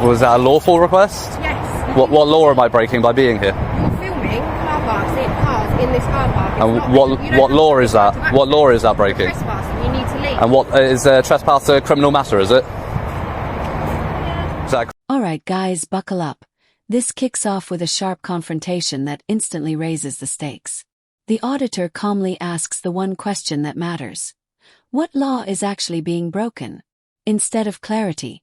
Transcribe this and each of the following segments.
Was that a lawful request? Yes. What law am I breaking by being here? You're filming car parks in this car park. And what law is that? What law is that breaking? Trespassing, you need to leave. And what is trespass a criminal matter, is it? Is that Alright guys, buckle up. This kicks off with a sharp confrontation that instantly raises the stakes. The auditor calmly asks the one question that matters. What law is actually being broken? Instead of clarity,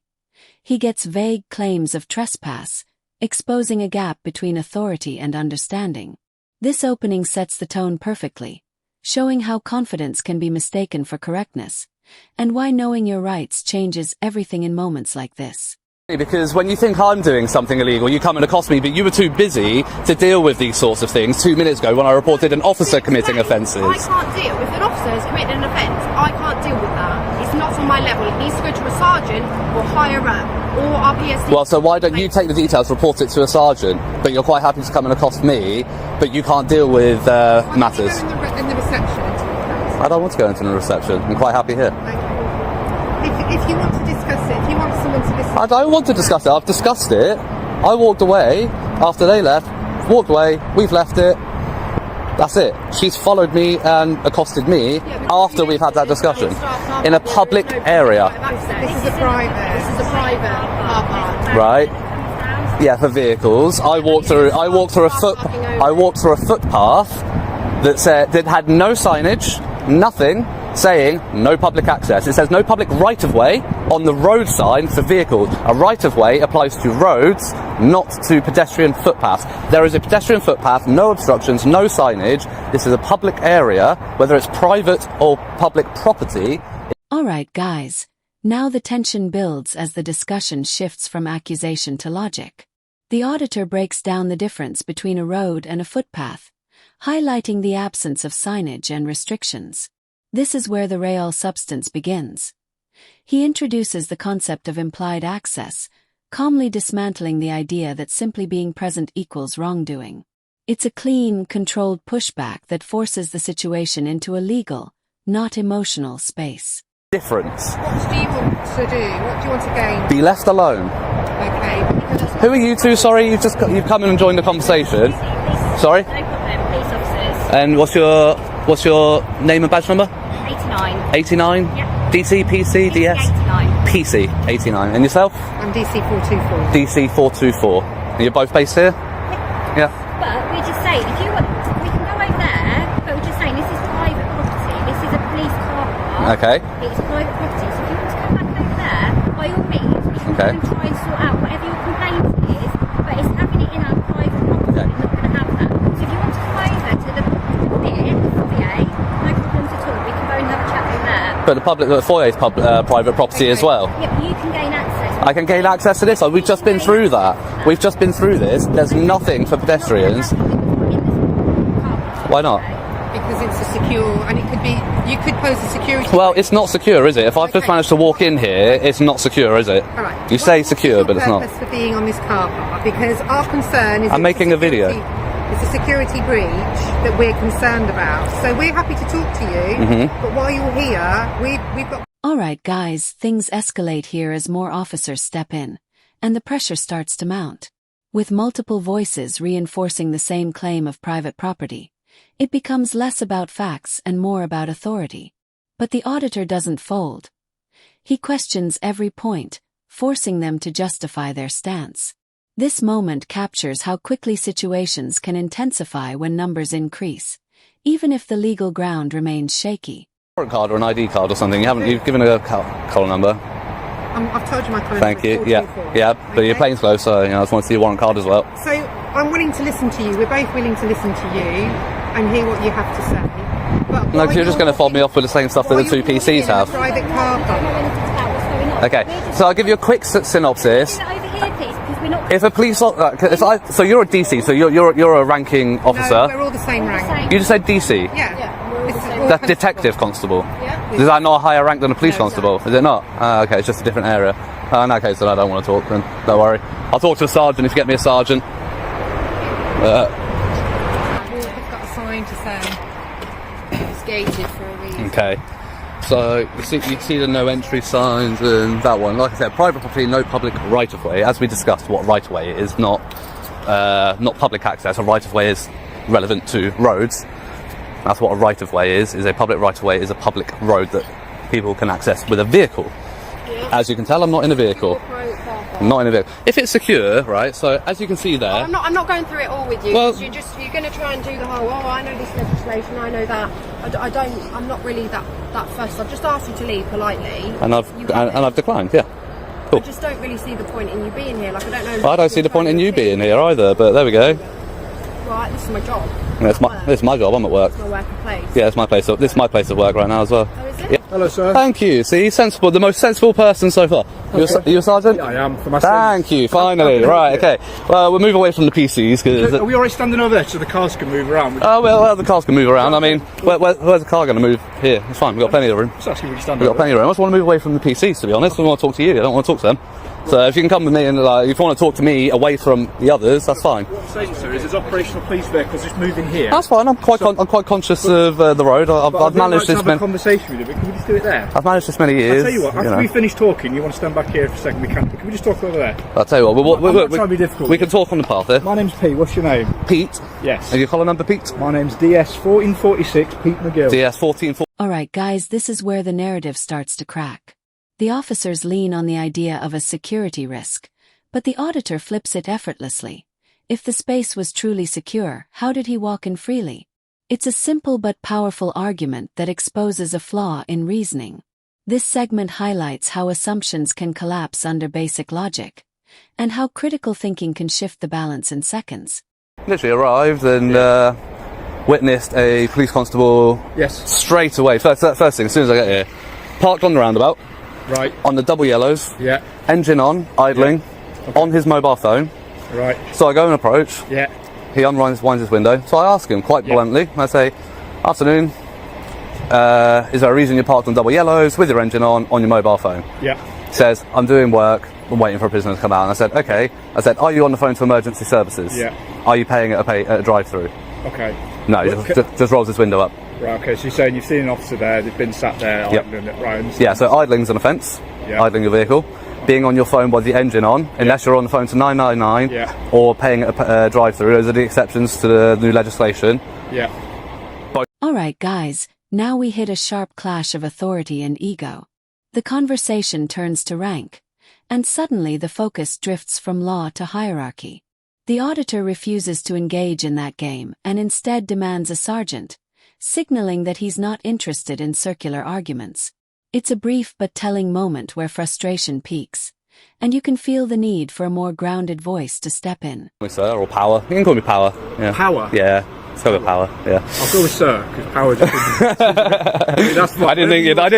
he gets vague claims of trespass, exposing a gap between authority and understanding. This opening sets the tone perfectly, showing how confidence can be mistaken for correctness, and why knowing your rights changes everything in moments like this. Because when you think I'm doing something illegal, you come and accost me, but you were too busy to deal with these sorts of things 2 minutes ago when I reported an officer committing offences. I can't deal. If an officer has committed an offence, I can't deal with that. It's not on my level. It needs to go to a sergeant or higher up or our PSD. Well, so why don't you take the details, report it to a sergeant, but you're quite happy to come and accost me, but you can't deal with matters? In the reception. I don't want to go into the reception. I'm quite happy here. Okay. If you want to discuss it, if you want someone to listen... I don't want to discuss it. I've discussed it. I walked away after they left. Walked away. We've left it. That's it. She's followed me and accosted me after we've had that discussion in a public area. This is a private car park. Right. Yeah, for vehicles. I walked through a footpath that had no signage, nothing, saying no public access. It says no public right-of-way on the road sign for vehicles. A right-of-way applies to roads, not to pedestrian footpaths. There is a pedestrian footpath, no obstructions, no signage. This is a public area, whether it's private or public property. Alright guys, now the tension builds as the discussion shifts from accusation to logic. The auditor breaks down the difference between a road and a footpath, highlighting the absence of signage and restrictions. This is where the real substance begins. He introduces the concept of implied access, calmly dismantling the idea that simply being present equals wrongdoing. It's a clean, controlled pushback that forces the situation into a legal, not emotional space. Difference. What do you want to do? What do you want to gain? Be left alone. Okay. Who are you two? Sorry, you've come in and joined the conversation. Sorry? No problem, police officers. And what's your name and badge number? 89. 89? Yeah. DC, PC, DS? 89. PC, 89. And yourself? I'm DC 424. DC 424. And you're both based here? Yeah. But we're just saying, if you want, we can go over there, but we're just saying this is private property. This is a police car park. Okay. It's private property. So if you want to come back over there, by all means, we can go and try and sort out whatever your complaint is, but it's having it in our private property. Okay. We're not going to have that. So if you want to come over to the foyer, no problems at all. We can go and have a chat over there. But the foyer is private property as well. Yeah, but you can gain access. I can gain access to this. We've just been through that. We've just been through this. There's nothing for pedestrians. Why not? Because it's a secure, and it could be, you could pose a security. Well, it's not secure, is it? If I've just managed to walk in here, it's not secure, is it? All right. You say secure, but it's not. What's your purpose for being on this car park? Because our concern is... I'm making a video. It's a security breach that we're concerned about. So we're happy to talk to you, but while you're here, we've got... Alright guys, things escalate here as more officers step in, and the pressure starts to mount. With multiple voices reinforcing the same claim of private property, it becomes less about facts and more about authority. But the auditor doesn't fold. He questions every point, forcing them to justify their stance. This moment captures how quickly situations can intensify when numbers increase, even if the legal ground remains shaky. Warrant card or an ID card or something. You've given a call number. I've told you my colour. Thank you. Yeah, but your plane's closed, so I just want to see your warrant card as well. So I'm willing to listen to you. We're both willing to listen to you and hear what you have to say. But No, because you're just going to fob me off with the same stuff that the two PCs have. Private car park. Okay, so I'll give you a quick synopsis. Over here, please, because we're not... If a police, so you're a DC, so you're a ranking officer. No, we're all the same rank. You just said DC. Yeah. That's detective constable. Yeah. Is that not a higher rank than a police No, constable? Is it not? Okay, it's just a different area. In that case, then I don't want to talk. Then don't worry. I'll talk to a sergeant if you get me a sergeant. We've got a sign to say it's gated for a reason. Okay. So you see the no entry signs and that one. Like I said, private property, no public right of way. As we discussed, what right of way is not public access. A right of way is relevant to roads. That's what a right of way is. A public right of way is a public road that people can access with a vehicle. Yeah. As you can tell, I'm not in a vehicle. I'm not in a vehicle. If it's secure, right? So as you can see there, I'm not going through it all with you. Well, you're going to try and do the whole. Oh, I know this legislation. I know that. I'm not really that fussed. I've just asked you to leave politely. and I've declined. Yeah. I just don't really see the point in you being here. Like I don't know. Well, I don't see the point in you being here either. But there we go. Right, this is my job. This is my job. I'm at work. It's my working place. Yeah, it's my place. This is my place of work right now as well. Oh, is it? Yeah. Hello, sir. Thank you. See, sensible. The most sensible person so far. Okay. You a sergeant? Yeah, I am. For my Thank you. Finally. Right. Okay. Well, we'll move away from the PCs because. Are we already standing over there so the cars can move around? Oh well, the cars can move around. I mean, where's the car going to move? Here. It's fine. We've got plenty of room. It's actually really standing We've got over plenty of room. I just want to move away from the PCs, to be honest. I want to talk to you. I don't want to talk to them. So if you can come with me and if you want to talk to me away from the others, that's fine. What I'm saying, sir, is there's operational police vehicles just moving here. That's fine. I'm quite conscious of the road. I've managed this have a conversation with you, but can we just do it there? I've managed this many years. I'll tell you what, after we finish talking, you want to stand back here for a second, we can. Can we just talk over there? I'll tell you what. I'm not trying to be difficult. We can talk on the path here. My name's Pete. What's your name? Pete. Yes. And your collar number, Pete? My name's DS1446, Pete McGill. DS1446. Alright guys, this is where the narrative starts to crack. The officers lean on the idea of a security risk, but the auditor flips it effortlessly. If the space was truly secure, how did he walk in freely? It's a simple but powerful argument that exposes a flaw in reasoning. This segment highlights how assumptions can collapse under basic logic, and how critical thinking can shift the balance in seconds. Literally arrived and witnessed a police constable. Yes. Straight away. First thing, as soon as I get here, parked on the roundabout. Right. On the double yellows. Yeah. Engine on, idling, Okay. on his mobile phone. Right. So I go and approach. Yeah. He winds his window. So I ask him quite bluntly. I say, "Afternoon. Is there a reason you're parked on double yellows with your engine on your mobile phone?" Yeah. He says, "I'm doing work. I'm waiting for a prisoner to come out." And I said, "Okay." I said, "Are you on the phone to emergency services?" Yeah. "Are you paying at a drive-through?" Okay. No, just rolls his window up. Right, okay, so you're saying you've seen an officer there, they've been sat there, Yep. idling it, right? Yeah, so idling's an offence. Yeah. Idling your vehicle. Being on your phone with the engine on, unless you're on the phone to 999, Yeah. or paying at a drive-through. Those are the exceptions to the new legislation. Yeah. Alright guys, now we hit a sharp clash of authority and ego. The conversation turns to rank, and suddenly the focus drifts from law to hierarchy. The auditor refuses to engage in that game and instead demands a sergeant, signaling that he's not interested in circular arguments. It's a brief but telling moment where frustration peaks, and you can feel the need for a more grounded voice to step in. Call me sir, or Power. You can call me Power. Yeah. Power? Yeah, let's go with Power. Yeah. I'll go with sir, because power just that's I didn't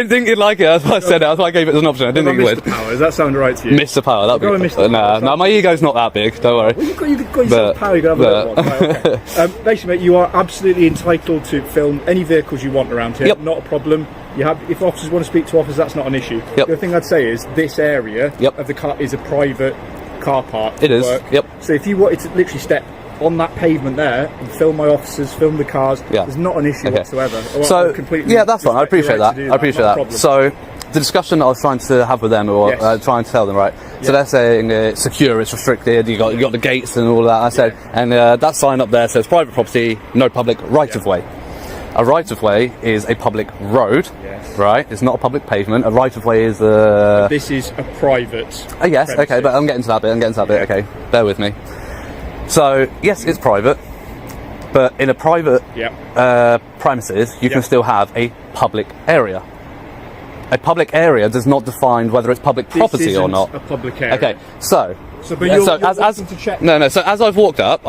think you'd like it. That's why I said it. That's why I gave it as an option. I didn't think you would. Mr. Power, does that sound right to you? Mr. Power, that'd Go be with Mr. Power. No, my ego's not that big. Don't worry. Well, you've got yourself power, you can have a little one. Right, okay. Basically, mate, you are absolutely entitled to film any vehicles you want around here. Yep. Not a problem. If officers want to speak to officers, that's not an issue. Yep. The other thing I'd say is this area Yep. of the car is a private car park. It is. Work. Yep. So if you wanted to literally step on that pavement there and film my officers, film the cars, Yeah. there's not an issue whatsoever. So completely yeah, that's fine. I appreciate that. I appreciate Not a that. problem. So the discussion I was trying to have with them, or Yes. trying to tell them, right? So they're saying it's secure, it's restricted. You got the gates and all of that. I said, and that sign up there says private property, no public right of way. A right of way is a public road, Yes. right? It's not a public pavement. A right of way is a. This is a private. Yes, okay, premises. but I'm getting to that bit. Okay, bear with me. So yes, it's private, but in a private premises, you can still have a public area. A public area does not define whether it's public property This or isn't not. a public area. Okay, so. But you're wanting to check. No. So as I've walked up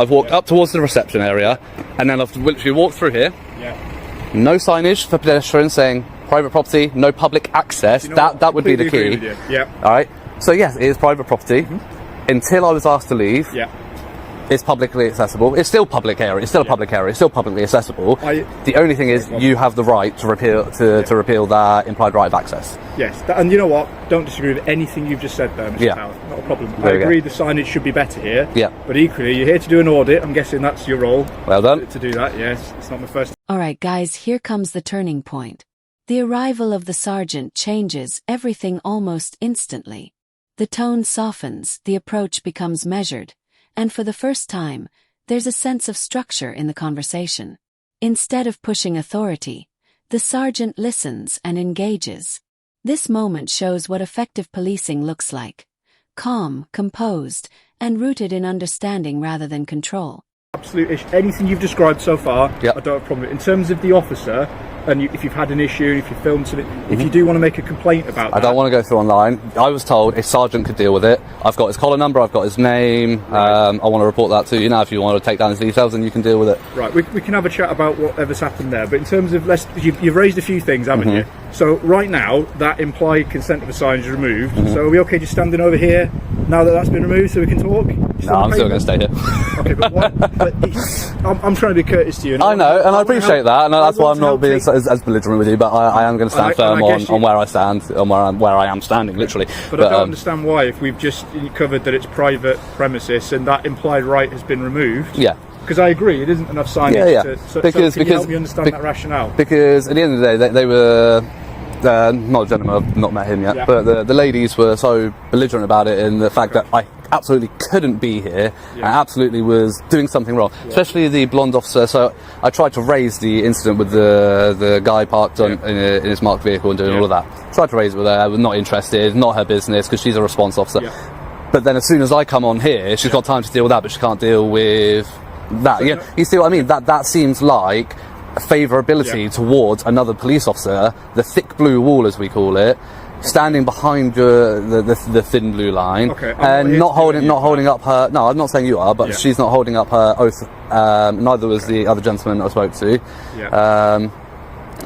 towards the reception area, and then I've literally walked through here. Yeah. No signage for pedestrians saying private property, no public access. You know what? That would be the Completely key. agree with you. Yeah. All right. So yes, it is private property. Until I was asked to leave, Yeah. it's publicly accessible. It's still public area. It's still a public area. It's still publicly accessible. The only thing is, you have the right to repeal that implied right of access. Yes. And you know what? Don't disagree with anything you've just said there, Mr. Yeah. Powell. Not a problem. There I we go. agree the signage should be better here. Yeah. But equally, you're here to do an audit. I'm guessing that's your role. Well done. To do that, yes. It's not my first. Alright guys, here comes the turning point. The arrival of the sergeant changes everything almost instantly. The tone softens, the approach becomes measured, and for the first time, there's a sense of structure in the conversation. Instead of pushing authority, the sergeant listens and engages. This moment shows what effective policing looks like: calm, composed, and rooted in understanding rather than control. Absolutely. Anything you've described so far, Yep. I don't have a problem with. In terms of the officer, and if you've had an issue, if you filmed something, if you do want to make a complaint about that... I don't want to go through online. I was told a sergeant could deal with it. I've got his collar number, I've got his name. I want to report that to you now. If you want to take down his details, then you can deal with it. Right, we can have a chat about whatever's happened there, but in terms of, you've raised a few things, haven't you? So right now, that implied consent of a sign is removed. So are we okay just standing over here now that that's been removed so we can talk? No, I'm still going to stay here. Okay, but what? But I'm trying to be courteous to you. I know, and I appreciate that, and that's why I'm not being as belligerent with you. But I am going to stand firm on where I stand, on where I am standing, literally. But I don't understand why, if we've just covered that it's private premises and that implied right has been removed. Yeah. Because I agree, it isn't enough signage. So can you help me understand that rationale? Because at the end of the day, they were. Not a gentleman, I've not met him yet, Yeah. but the ladies were so belligerent about it in the fact that I absolutely couldn't be here and absolutely was doing something wrong, especially the blonde officer. So I tried to raise the incident with the guy parked in his marked vehicle and doing all of that. Tried to raise it with her, was not interested, not her business, because she's a response officer. But then as soon as I come on here, she's got time to deal with that, but she can't deal with that. So you see what I mean? That seems like a favourability towards another police officer, the thick blue wall as we call it, standing behind the thin blue line, and not holding up her. No, I'm not saying you are, but she's not holding up her oath. Neither was the other gentleman I spoke to.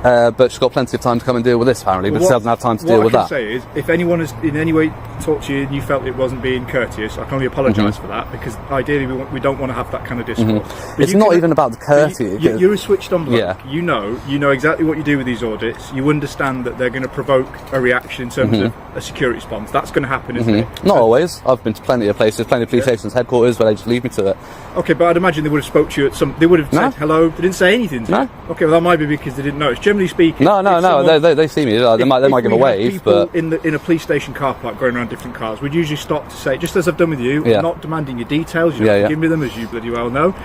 But she's got plenty of time to come and deal with this, apparently, but she doesn't have time to deal with that. What I can say is, if anyone has in any way talked to you and you felt it wasn't being courteous, I can only apologise for that, because ideally we don't want to have that kind of discourse. It's not even about the courtesy. You're a switched on bloke. You know exactly what you do with these audits. You understand that they're going to provoke a reaction in terms of a security response. That's going to happen, isn't it? Not always. I've been to plenty of places, plenty of police stations, headquarters, where they just leave me to it. Okay, but I'd imagine they would have spoke to you at some... They would have said hello. They didn't say anything to you. Okay, well that might be because they didn't notice. Generally speaking... No, they see me. They might give a wave, but... in a police station car park going around different cars, we'd usually stop to say, just as I've done with you, I'm not demanding your details, you don't give me them, as you bloody well know,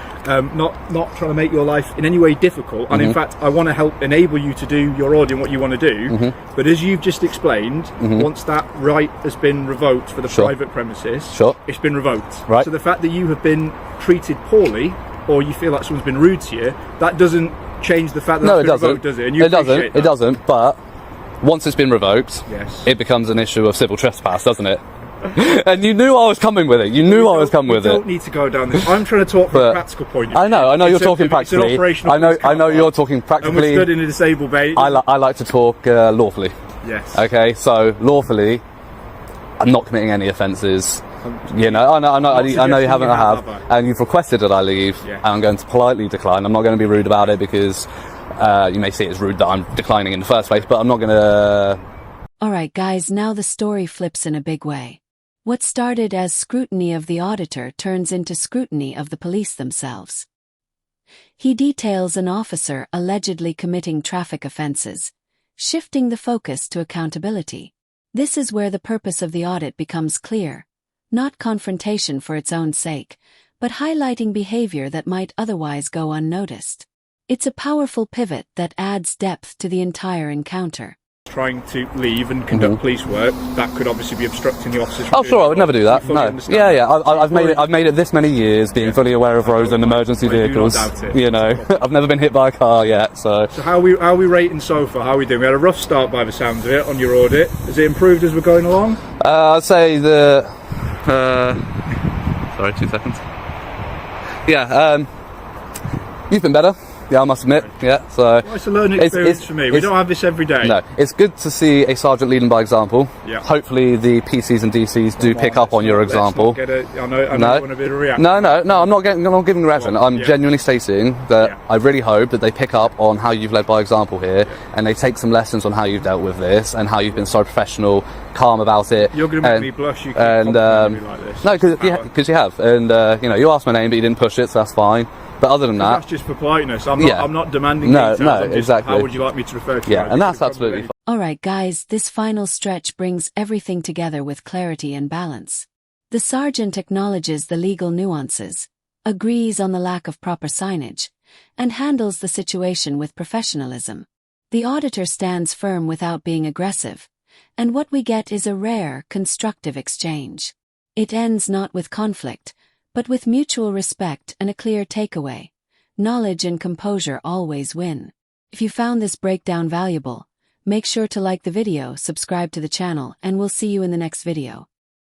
not trying to make your life in any way difficult, and in fact, I want to help enable you to do your audit and what you want to do, but as you've just explained, once that right has been revoked for the private premises, it's been revoked. Right. So the fact that you have been treated poorly, or you feel like someone's been rude to you, that doesn't change the fact that no, it's been revoked, does it? And you it doesn't, but once it's been revoked, it becomes an issue of civil trespass, doesn't it? And you knew I was coming with it. You knew I was coming with it. We don't need to go down this. I'm trying to talk from a practical point of view. I know you're talking practically. I know you're talking practically. And we're stood in a disabled bay. I like to talk lawfully. Yes. Okay, so lawfully, I'm not committing any offences. You know, I know you haven't, and you've requested that I leave, and I'm going to politely decline. I'm not going to be rude about it, because you may see it as rude that I'm declining in the first place, but I'm not going to... Alright guys, now the story flips in a big way. What started as scrutiny of the auditor turns into scrutiny of the police themselves. He details an officer allegedly committing traffic offences, shifting the focus to accountability. This is where the purpose of the audit becomes clear. Not confrontation for its own sake, but highlighting behavior that might otherwise go unnoticed. It's a powerful pivot that adds depth to the entire encounter. Trying to leave and conduct police work, that could obviously be obstructing the officers. Oh, sure, I would never do that. No. I've made it this many years, being fully aware of roads and emergency vehicles. You know, I've never been hit by a car yet, so. So how are we rating so far? How are we doing? We had a rough start by the sounds of it on your audit. Has it improved as we're going along? I'd say sorry, 2 seconds. You've been better. Yeah, I must admit. Yeah, so it's a learning experience for me. We don't have this every day. No, it's good to see a sergeant leading by example. Yeah. Hopefully, the PCs and DCs do pick up on your example. I know you want a bit of a reaction. No, I'm not giving a reaction. I'm genuinely stating that I really hope that they pick up on how you've led by example here, and they take some lessons on how you've dealt with this and how you've been so professional calm about it. You're going to make me blush. You and me like this. no, because you have, and you know, you asked my name, but you didn't push it, so that's fine. But other than that, that's just for politeness. I'm not demanding details. No, just, exactly. How would you like me to refer to you? Yeah, and that's absolutely fine. Alright guys, this final stretch brings everything together with clarity and balance. The sergeant acknowledges the legal nuances, agrees on the lack of proper signage, and handles the situation with professionalism. The auditor stands firm without being aggressive, and what we get is a rare, constructive exchange. It ends not with conflict, but with mutual respect and a clear takeaway. Knowledge and composure always win. If you found this breakdown valuable, make sure to like the video, subscribe to the channel, and we'll see you in the next video.